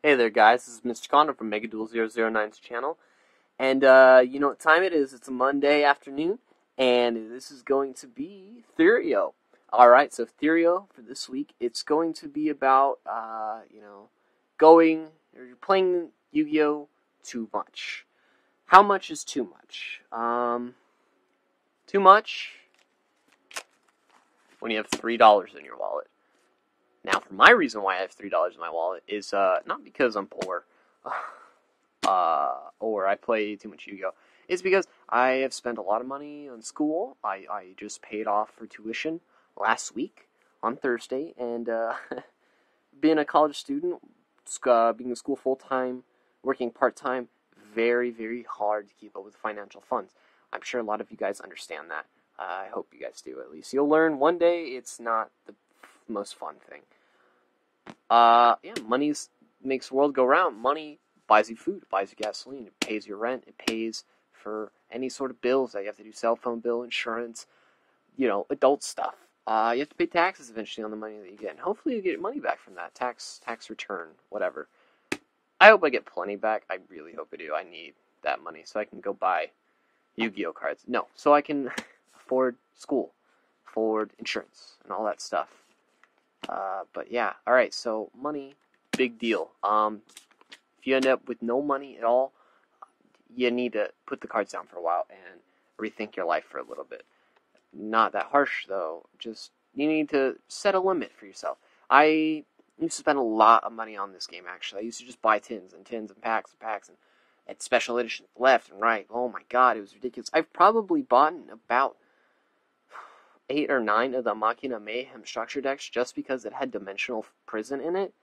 Hey there, guys. This is MrKonDumb from MegaDuel009's channel. And, you know what time it is? It's a Monday afternoon, and this is going to be Therio. Alright, so Therio for this week, it's going to be about, you're playing Yu-Gi-Oh! Too much. How much is too much? Too much when you have $3 in your wallet. Now, for my reason why I have $3 in my wallet is not because I'm poor, or I play too much Yu-Gi-Oh! It's because I have spent a lot of money on school. I just paid off for tuition last week on Thursday, and being a college student, being in school full-time, working part-time, very, very hard to keep up with financial funds. I'm sure a lot of you guys understand that. I hope you guys do, at least. You'll learn one day it's not the most fun thing. Money makes the world go round. Money buys you food, it buys you gasoline, it pays your rent, it pays for any sort of bills that you have to do, cell phone bill, insurance, adult stuff. You have to pay taxes eventually on the money that you get, and hopefully you get money back from that, tax return, whatever. I hope I get plenty back. I really hope I do. I need that money so I can go buy Yu-Gi-Oh! Cards. No, so I can afford school, afford insurance, and all that stuff. But yeah, alright, so money, big deal. If you end up with no money at all, you need to put the cards down for a while and rethink your life for a little bit. Not that harsh, though. Just, you need to set a limit for yourself. I used to spend a lot of money on this game, actually. I used to just buy tins and packs, and special editions left and right. Oh my god, it was ridiculous. I've probably bought about 8 or 9 of the Machina Mayhem structure decks just because it had Dimensional Prison in it.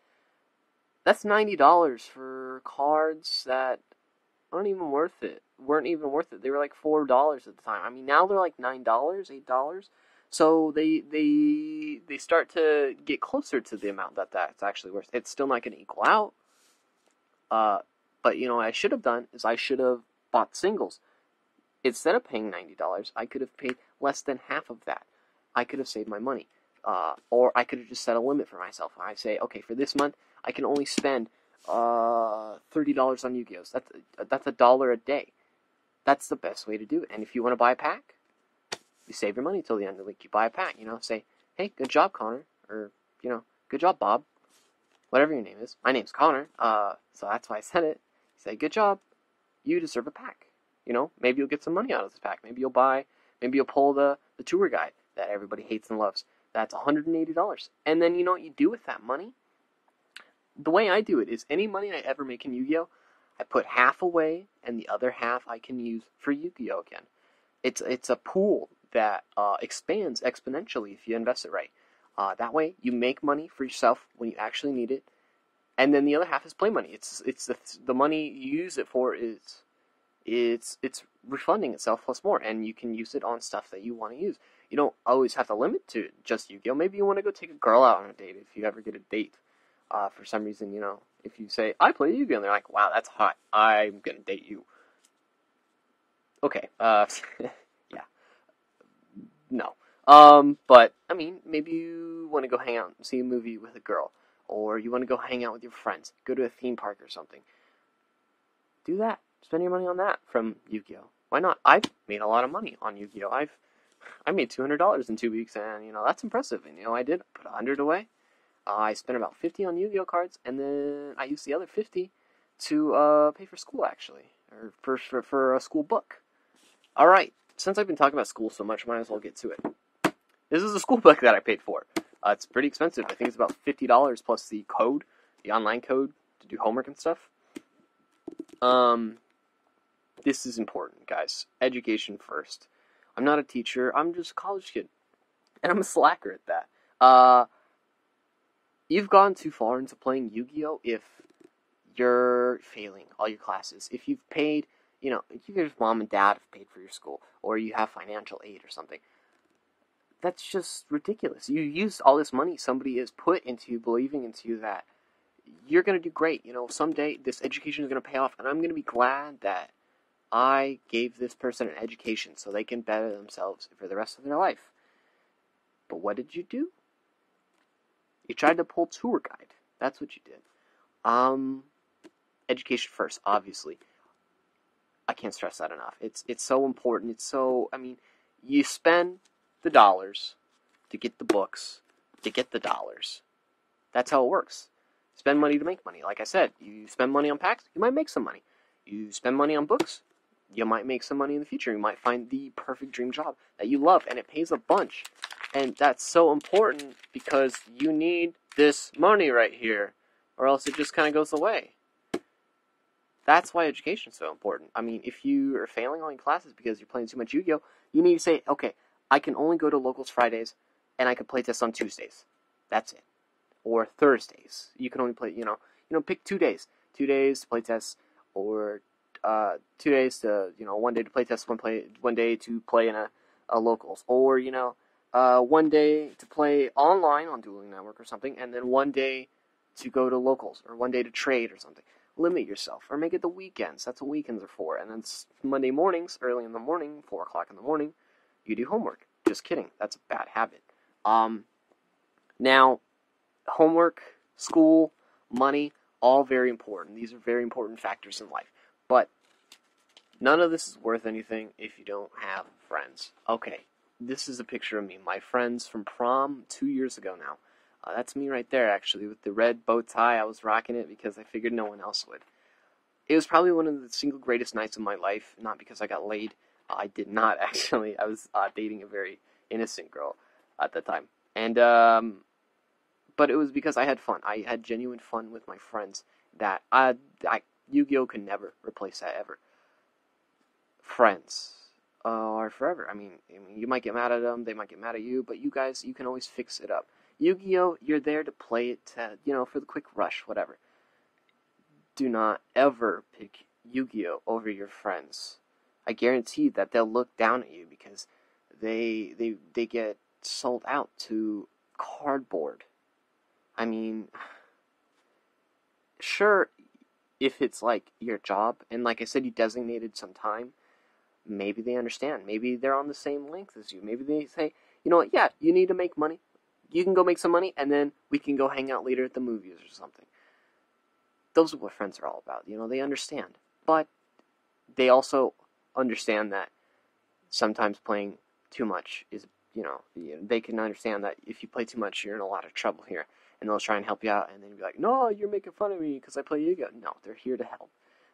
That's $90 for cards that weren't even worth it. They were like $4 at the time. I mean, now they're like $9, $8. So they start to get closer to the amount that's actually worth. It's still not going to equal out. But what I should have done is I should have bought singles. Instead of paying $90, I could have paid less than half of that. I could have saved my money. Or I could have just set a limit for myself. I say, okay, for this month, I can only spend $30 on Yu-Gi-Ohs. That's $1 a day. That's the best way to do it. And if you want to buy a pack, you save your money till the end of the week. You buy a pack, say, hey, good job, Connor. Or, good job, Bob. Whatever your name is. My name's Connor. So that's why I said it. Say, good job. You deserve a pack. Maybe you'll get some money out of this pack. Maybe you'll pull the tour guide that everybody hates and loves. That's $180. And then you know what you do with that money? The way I do it is any money I ever make in Yu-Gi-Oh! I put half away, and the other half I can use for Yu-Gi-Oh! Again. It's a pool that expands exponentially if you invest it right. That way, you make money for yourself when you actually need it, and then the other half is play money. It's the money you use it for is it's refunding itself plus more, and you can use it on stuff that you want to use. You don't always have to limit to just Yu-Gi-Oh! Maybe you want to go take a girl out on a date if you ever get a date. For some reason, if you say, I play Yu-Gi-Oh! And they're like, wow, that's hot. I'm going to date you. Okay, yeah. No. But, maybe you want to go hang out and see a movie with a girl. Or you want to go hang out with your friends. Go to a theme park or something. Do that. Spend your money on that from Yu-Gi-Oh! Why not? I've made a lot of money on Yu-Gi-Oh! I made $200 in 2 weeks, and, that's impressive. And, I did put $100 away. I spent about $50 on Yu-Gi-Oh! Cards, and then I used the other $50 to pay for school, actually. Or for a school book. Alright, since I've been talking about school so much, I might as well get to it. This is a school book that I paid for. It's pretty expensive. I think it's about $50 plus the code, the online code, to do homework and stuff. This is important, guys. Education first. I'm not a teacher. I'm just a college kid. And I'm a slacker at that. You've gone too far into playing Yu-Gi-Oh! If you're failing all your classes. If you've paid, if your mom and dad have paid for your school, or you have financial aid or something. That's just ridiculous. You used all this money somebody has put into you, believing into you that you're going to do great. Someday this education is going to pay off, and I'm going to be glad that I gave this person an education so they can better themselves for the rest of their life. But what did you do? You tried to pull tour guide. That's what you did. education first, obviously. I can't stress that enough. It's so important. It's so, I mean, you spend the dollars to get the books, to get the dollars. That's how it works. Spend money to make money. Like I said, you spend money on packs, you might make some money. You spend money on books, you might make some money in the future. You might find the perfect dream job that you love, and it pays a bunch. And that's so important because you need this money right here, or else it just kind of goes away. That's why education is so important. I mean, if you are failing all your classes because you're playing too much Yu-Gi-Oh!, you need to say, okay, I can only go to locals Fridays, and I can play test on Tuesdays. That's it. Or Thursdays. You can only play, pick 2 days. 2 days to play test, or 2 days to, 1 day to play test, 1 day to play in a locals. Or, 1 day to play online on Dueling Network or something, and then 1 day to go to locals, or 1 day to trade or something. Limit yourself, or make it the weekends. That's what weekends are for. And then Monday mornings, early in the morning, 4 o'clock in the morning, you do homework. Just kidding. That's a bad habit. Now, homework, school, money, all very important. These are very important factors in life. But none of this is worth anything if you don't have friends. Okay, this is a picture of me. My friends from prom 2 years ago now. That's me right there, actually, with the red bow tie. I was rocking it because I figured no one else would. It was probably one of the single greatest nights of my life, not because I got laid. I did not, actually. I was dating a very innocent girl at the time. And, but it was because I had fun. I had genuine fun with my friends that Yu-Gi-Oh! Can never replace that, ever. Friends are forever. I mean, you might get mad at them, they might get mad at you, but you guys, you can always fix it up. Yu-Gi-Oh! You're there to play it to, for the quick rush, whatever. Do not ever pick Yu-Gi-Oh! Over your friends. I guarantee that they'll look down at you because they get sold out to cardboard. I mean, sure, if it's like your job, and like I said, you designated some time, maybe they understand. Maybe they're on the same length as you. Maybe they say, you know what, yeah, you need to make money. You can go make some money, and then we can go hang out later at the movies or something. Those are what friends are all about. They understand. But they also understand that sometimes playing too much is, they can understand that if you play too much, you're in a lot of trouble here. And they'll try and help you out, and then you'll be like, no, you're making fun of me because I play Yu-Gi-Oh! No, they're here to help.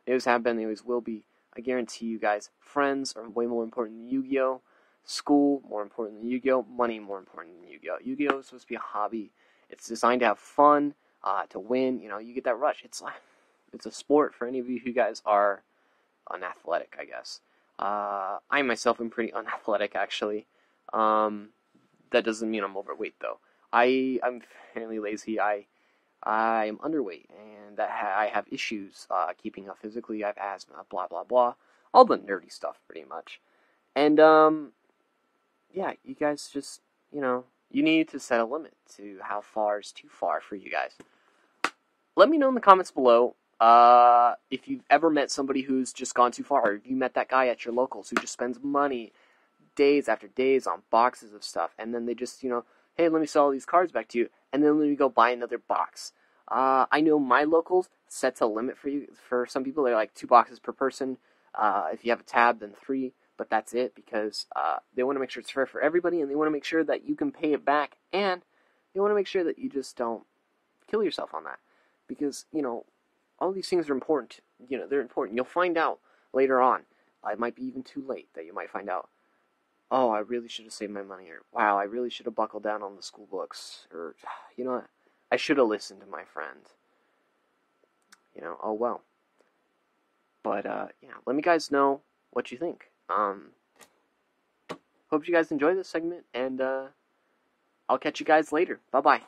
They always have been, they always will be. I guarantee you guys, friends are way more important than Yu-Gi-Oh! School, more important than Yu-Gi-Oh! Money, more important than Yu-Gi-Oh! Yu-Gi-Oh! is supposed to be a hobby. It's designed to have fun, to win. You get that rush. It's a sport for any of you who guys are unathletic, I guess. I myself am pretty unathletic, actually. That doesn't mean I'm overweight, though. I'm fairly lazy. I am underweight, and I have issues keeping up physically. I have asthma, blah, blah, blah. All the nerdy stuff, pretty much. And, yeah, you guys just, you need to set a limit to how far is too far for you guys. Let me know in the comments below if you've ever met somebody who's just gone too far, or if you met that guy at your locals who just spends money days after days on boxes of stuff, and then they just, hey, let me sell all these cards back to you, and then let me go buy another box. I know my locals sets a limit for some people. They're like 2 boxes per person. If you have a tab, then 3. But that's it, because they want to make sure it's fair for everybody, and they want to make sure that you can pay it back, and they want to make sure that you just don't kill yourself on that. Because, all these things are important. They're important. You'll find out later on. It might be even too late that you might find out, oh, I really should have saved my money, or wow, I really should have buckled down on the school books, or, I should have listened to my friend. Oh well. But, let me guys know what you think. Hope you guys enjoy this segment, and I'll catch you guys later. Bye-bye.